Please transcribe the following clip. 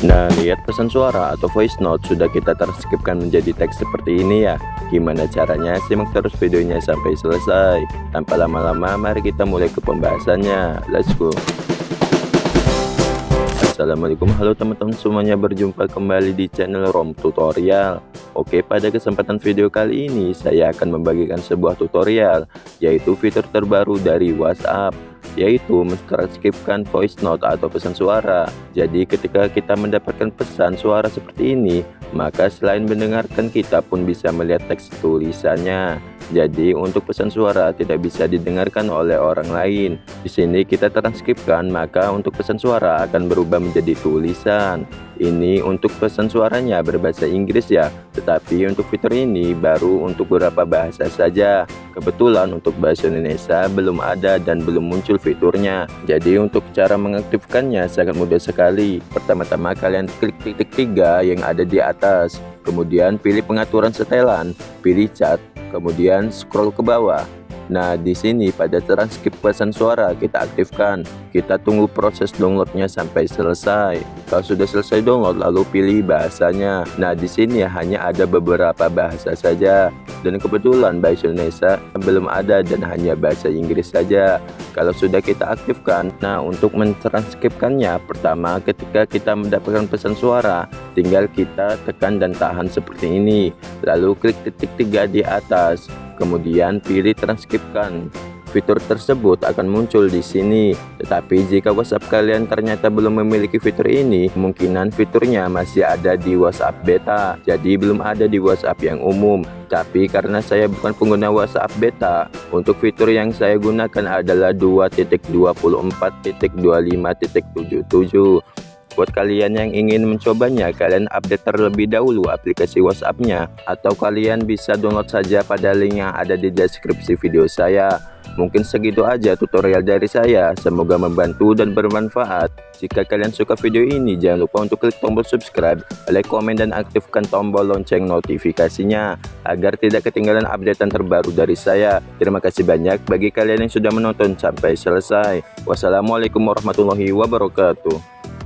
Nah, lihat pesan suara atau voice note sudah kita transkripkan menjadi teks seperti ini ya. Gimana caranya? Simak terus videonya sampai selesai. Tanpa lama-lama, mari kita mulai ke pembahasannya. Let's go. Assalamualaikum, halo teman-teman semuanya, berjumpa kembali di channel Rom Tutorial. Oke, pada kesempatan video kali ini saya akan membagikan sebuah tutorial, yaitu fitur terbaru dari WhatsApp, yaitu mentranskripkan voice note atau pesan suara. Jadi ketika kita mendapatkan pesan suara seperti ini, maka selain mendengarkan, kita pun bisa melihat teks tulisannya. Jadi untuk pesan suara tidak bisa didengarkan oleh orang lain. Di sini kita transkripkan, maka untuk pesan suara akan berubah menjadi tulisan. Ini untuk pesan suaranya berbahasa Inggris ya, tetapi untuk fitur ini baru untuk beberapa bahasa saja. Kebetulan untuk bahasa Indonesia belum ada dan belum muncul fiturnya. Jadi untuk cara mengaktifkannya sangat mudah sekali. Pertama-tama kalian klik titik 3 yang ada di atas, kemudian pilih pengaturan setelan, pilih chat, kemudian scroll ke bawah. Nah, di sini pada transkrip pesan suara kita aktifkan. Kita tunggu proses downloadnya sampai selesai. Kalau sudah selesai download, lalu pilih bahasanya. Nah, di sini hanya ada beberapa bahasa saja. Dan kebetulan bahasa Indonesia belum ada dan hanya bahasa Inggris saja. Kalau sudah kita aktifkan, nah untuk mentranskripkannya, pertama ketika kita mendapatkan pesan suara, tinggal kita tekan dan tahan seperti ini. Lalu klik titik 3 di atas. Kemudian pilih transkripkan. Fitur tersebut akan muncul di sini. Tetapi jika WhatsApp kalian ternyata belum memiliki fitur ini, kemungkinan fiturnya masih ada di WhatsApp beta. Jadi belum ada di WhatsApp yang umum. Tapi karena saya bukan pengguna WhatsApp beta, untuk fitur yang saya gunakan adalah 2.24.25.77. Buat kalian yang ingin mencobanya, kalian update terlebih dahulu aplikasi WhatsApp-nya, atau kalian bisa download saja pada link yang ada di deskripsi video saya. Mungkin segitu aja tutorial dari saya, semoga membantu dan bermanfaat. Jika kalian suka video ini, jangan lupa untuk klik tombol subscribe, like, komen, dan aktifkan tombol lonceng notifikasinya agar tidak ketinggalan updatean terbaru dari saya. Terima kasih banyak bagi kalian yang sudah menonton sampai selesai. Wassalamualaikum warahmatullahi wabarakatuh.